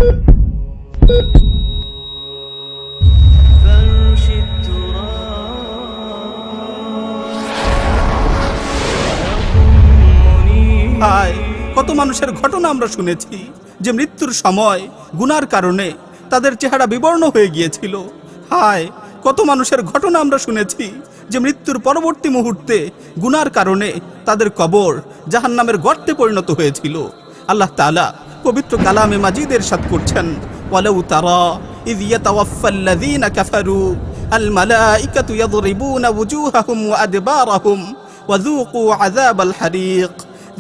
কত মানুষের ঘটনা আমরা শুনেছি যে মৃত্যুর সময় গুনার কারণে তাদের চেহারা বিবর্ণ হয়ে গিয়েছিল। হায়, কত মানুষের ঘটনা আমরা শুনেছি যে মৃত্যুর পরবর্তী মুহূর্তে গুনার কারণে তাদের কবর জাহান্নামের গর্তে পরিণত হয়েছিল। আল্লাহ তাআলা পবিত্র কালামে মাজিদের ইরশাদ করছেন, ওয়ালাউ তারা ইয ইয়াতাওয়াফাল্লাযীনা কাফারু আল মালাইকাতু ইয়াদরিবুনা ওয়ুজুহাহুম ওয়া আদবারাহুম ওয়া যুকু আযাবাল হারিক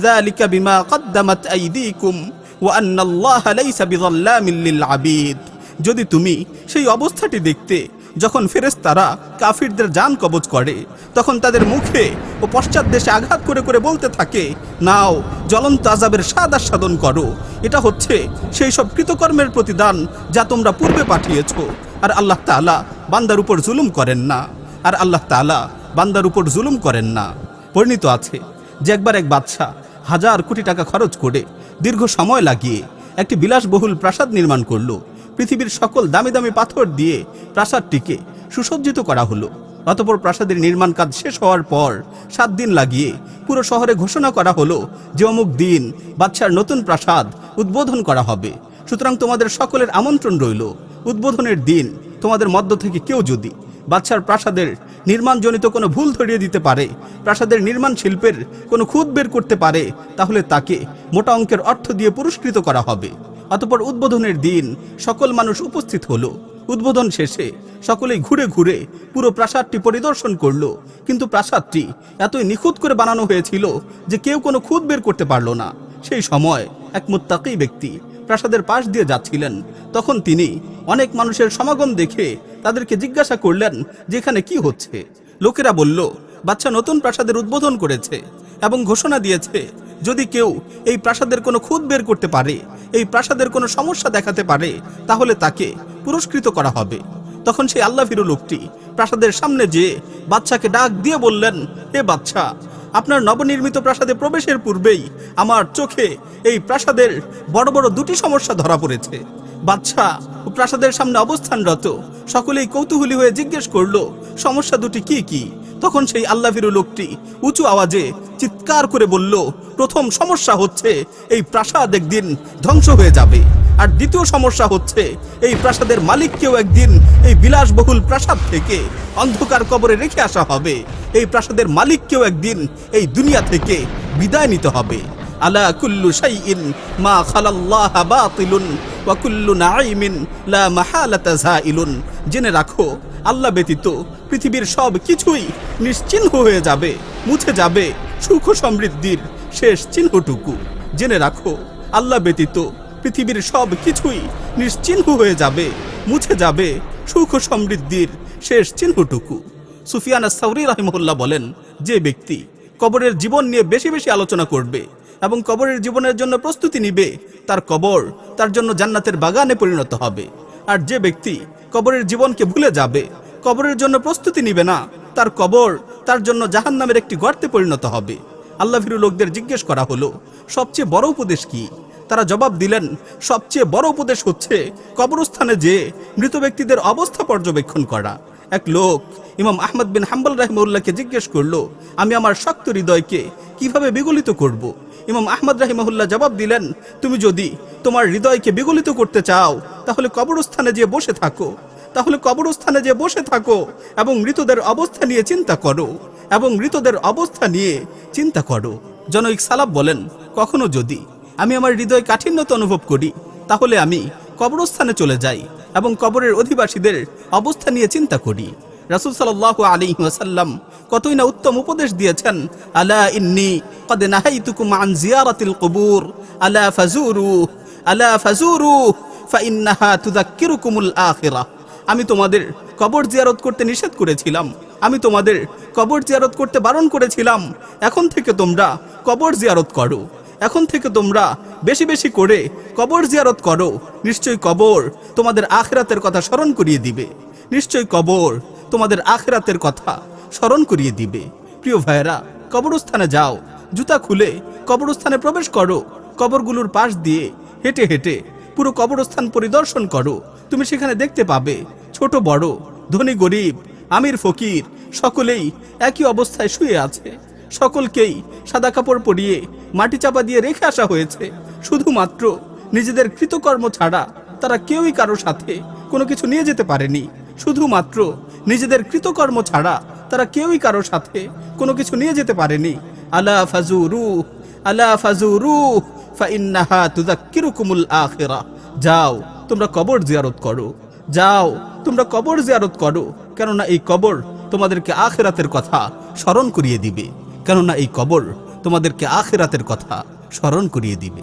যালিকা বিমা কদ্দামাত আইদীকুম ওয়া আন্নাল্লাহা লাইসা বিযাল্লামিল লিল আবিদ। যদি তুমি সেই অবস্থাটি দেখতে যখন ফেরেশতারা কাফিরদের জান কবজ করে, তখন তাদের মুখে ও পশ্চাৎ দেশে আঘাত করে করে বলতে থাকে, নাও জ্বলন্ত আযাবের স্বাদ আস্বাদন করো। এটা হচ্ছে সেই সব কৃতকর্মের প্রতিদান যা তোমরা পূর্বে পাঠিয়েছো। আর আল্লাহ তাআলা বান্দার উপর জুলুম করেন না, আর আল্লাহ তাআলা বান্দার উপর জুলুম করেন না। বর্ণিত আছে যে একবার এক বাদশা হাজার কোটি টাকা খরচ করে দীর্ঘ সময় লাগিয়ে একটি বিলাসবহুল প্রাসাদ নির্মাণ করলো। পৃথিবীর সকল দামি দামি পাথর দিয়ে প্রাসাদটিকে সুসজ্জিত করা হলো। অতঃপর প্রাসাদের নির্মাণ কাজ শেষ হওয়ার পর 7 দিন লাগিয়ে পুরো শহরে ঘোষণা করা হলো যে অমুক দিন বাদশার নতুন প্রাসাদ উদ্বোধন করা হবে। সুতরাং তোমাদের সকলের আমন্ত্রণ রইল। উদ্বোধনের দিন তোমাদের মধ্য থেকে কেউ যদি বাদশার প্রাসাদের নির্মাণজনিত কোনো ভুল ধরিয়ে দিতে পারে, প্রাসাদের নির্মাণ শিল্পের কোনো খুঁত বের করতে পারে, তাহলে তাকে মোটা অঙ্কের অর্থ দিয়ে পুরস্কৃত করা হবে। অতঃপর উদ্বোধনের দিন সকল মানুষ উপস্থিত হলো। উদ্বোধন শেষে সকলেই ঘুরে ঘুরে পুরো প্রাসাদটি পরিদর্শন করলো, কিন্তু প্রাসাদটি এতই নিখুঁত করে বানানো হয়েছিল যে কেউ কোনো খুঁত বের করতে পারল না। সেই সময় এক মুত্তাকী ব্যক্তি প্রাসাদের পাশ দিয়ে যাচ্ছিলেন। তখন তিনি অনেক মানুষের সমাগম দেখে তাদেরকে জিজ্ঞাসা করলেন যে এখানে কি হচ্ছে। লোকেরা বলল, বাদশা নতুন প্রাসাদের উদ্বোধন করেছে এবং ঘোষণা দিয়েছে যদি কেউ এই প্রাসাদের কোনো খুঁত বের করতে পারে, এই প্রাসাদের কোনো সমস্যা দেখাতে পারে, তাহলে তাকে পুরস্কৃত করা হবে। তখন সেই আল্লাহভীরু লোকটি প্রাসাদের সামনে যেয়ে বাদশাকে ডাক দিয়ে বললেন, হে বাদশা, আপনার নবনির্মিত প্রাসাদে প্রবেশের পূর্বেই আমার চোখে এই প্রাসাদের বড় বড় 2টি সমস্যা ধরা পড়েছে। বাদশা ও প্রাসাদের সামনে অবস্থানরত সকলেই কৌতূহলী হয়ে জিজ্ঞেস করলো, সমস্যা 2টি কি কি? তখন সেই আল্লাহভীরু লোকটি উঁচু আওয়াজে চিৎকার করে বলল, প্রথম সমস্যা হচ্ছে এই প্রাসাদ একদিন ধ্বংস হয়ে যাবে, আর দ্বিতীয় সমস্যা হচ্ছে এই প্রাসাদের মালিককেও একদিন এই বিলাসবহুল প্রাসাদ থেকে অন্ধকার কবরে রেখে আসা হবে। এই প্রাসাদের মালিককেও একদিন এই দুনিয়া থেকে বিদায় নিতে হবে। আলা কুল্লু শাইইন মা খালাল্লাহা বাতিলুন ওয়া কুল্লু নাঈমিন লা মাহালাতা যাইলুন। জেনে রাখো, আল্লাহ ব্যতীত পৃথিবীর সব কিছুই নিশ্চিহ্ন হয়ে যাবে, মুছে যাবে সুখ সমৃদ্ধির শেষ চিহ্নটুকু। জেনে রাখো, আল্লাহ ব্যতীত পৃথিবীর সব কিছুই নিশ্চিহ্ন হয়ে যাবে, মুছে যাবে সুখ সমৃদ্ধির শেষ চিহ্নটুকু। সুফিয়ান আস-সাওরী রাহিমাহুল্লাহ বলেন, যে ব্যক্তি কবরের জীবন নিয়ে বেশি বেশি আলোচনা করবে এবং কবরের জীবনের জন্য প্রস্তুতি নিবে, তার কবর তার জন্য জান্নাতের বাগানে পরিণত হবে। আর যে ব্যক্তি কবরের জীবনকে ভুলে যাবে, কবরের জন্য প্রস্তুতি নিবে না, তার কবর তার জন্য জাহান্নামের একটি গর্তে পরিণত হবে। আল্লাহভীরু লোকদের জিজ্ঞেস করা হলো, সবচেয়ে বড় উপদেশ কি? তারা জবাব দিলেন, সবচেয়ে বড় উপদেশ হচ্ছে কবরস্থানে যেয়ে মৃত ব্যক্তিদের অবস্থা পর্যবেক্ষণ করা। এক লোক ইমাম আহমদ বিন হাম্বল রাহিমাহুল্লাহকে জিজ্ঞেস করলো, আমি আমার শক্ত হৃদয়কে কিভাবে বিগলিত করব? ইমাম আহমদ রাহিমাহুল্লাহ জবাব দিলেন, তুমি যদি তোমার হৃদয়কে বিগলিত করতে চাও তাহলে কবরস্থানে যেয়ে বসে থাকো, তাহলে কবরস্থানে যেয়ে বসে থাকো এবং মৃতদের অবস্থা নিয়ে চিন্তা করো, এবং মৃতদের অবস্থা নিয়ে চিন্তা করো। জনৈক সালাফ বলেন, কখনো যদি আমি আমার হৃদয় কাঠিন্যতা অনুভব করি তাহলে আমি কবরস্থানে চলে যাই এবং কবরের অধিবাসীদের অবস্থা নিয়ে চিন্তা করি। রাসূল সাল্লাল্লাহু আলাইহি ওয়াসাল্লাম কতই না উত্তম উপদেশ দিয়েছেন, আলা ইন্নী ক্বাদ নাহাইতুকুম আন জিয়ারাতিল কুবুর আলা ফাজুরু ফাইন্নাহা তুযাক্কিরুকুমুল আখিরাহ। আমি তোমাদের কবর জিয়ারত করতে নিষেধ করেছিলাম, আমি তোমাদের কবর জিয়ারত করতে বারণ করেছিলাম। এখন থেকে তোমরা কবর জিয়ারত করো, এখন থেকে তোমরা বেশি বেশি করে কবর জিয়ারত করো। নিশ্চয়ই কবর তোমাদের আখিরাতের কথা স্মরণ করিয়ে দিবে, নিশ্চয়ই কবর তোমাদের আখিরাতের কথা স্মরণ করিয়ে দিবে। প্রিয় ভাইয়েরা, কবরস্থানে যাও, জুতা খুলে কবরস্থানে প্রবেশ করো, কবরগুলোর পাশ দিয়ে হেঁটে হেঁটে পুরো কবরস্থান পরিদর্শন করো, তুমি সেখানে দেখতে পাবে ছোট বড়, ধনী গরিব, আমির ফকির সকলেই একই অবস্থায় শুয়ে আছে। সকলকেই সাদা কাপড় পরিয়ে মাটি চাপা দিয়ে রেখে আসা হয়েছে। শুধুমাত্র নিজেদের কৃতকর্ম ছাড়া তারা কেউই কারো সাথে কোনো কিছু নিয়ে যেতে পারেনি। শুধুমাত্র নিজেদের কৃতকর্ম ছাড়া তারা কেউই কারো সাথে কোনো কিছু নিয়ে যেতে পারেনি। আলা ফাজুরু, আলা ফাজুরু ফাইন্নাহা তুযাক্কিরুকুমুল আখিরাহ। যাও তোমরা কবর জিয়ারত করো, যাও তোমরা কবর জিয়ারত করো, কেননা এই কবর তোমাদেরকে আখিরাতের কথা স্মরণ করিয়ে দিবে, কেননা এই কবর তোমাদেরকে আখিরাতের কথা স্মরণ করিয়ে দিবে।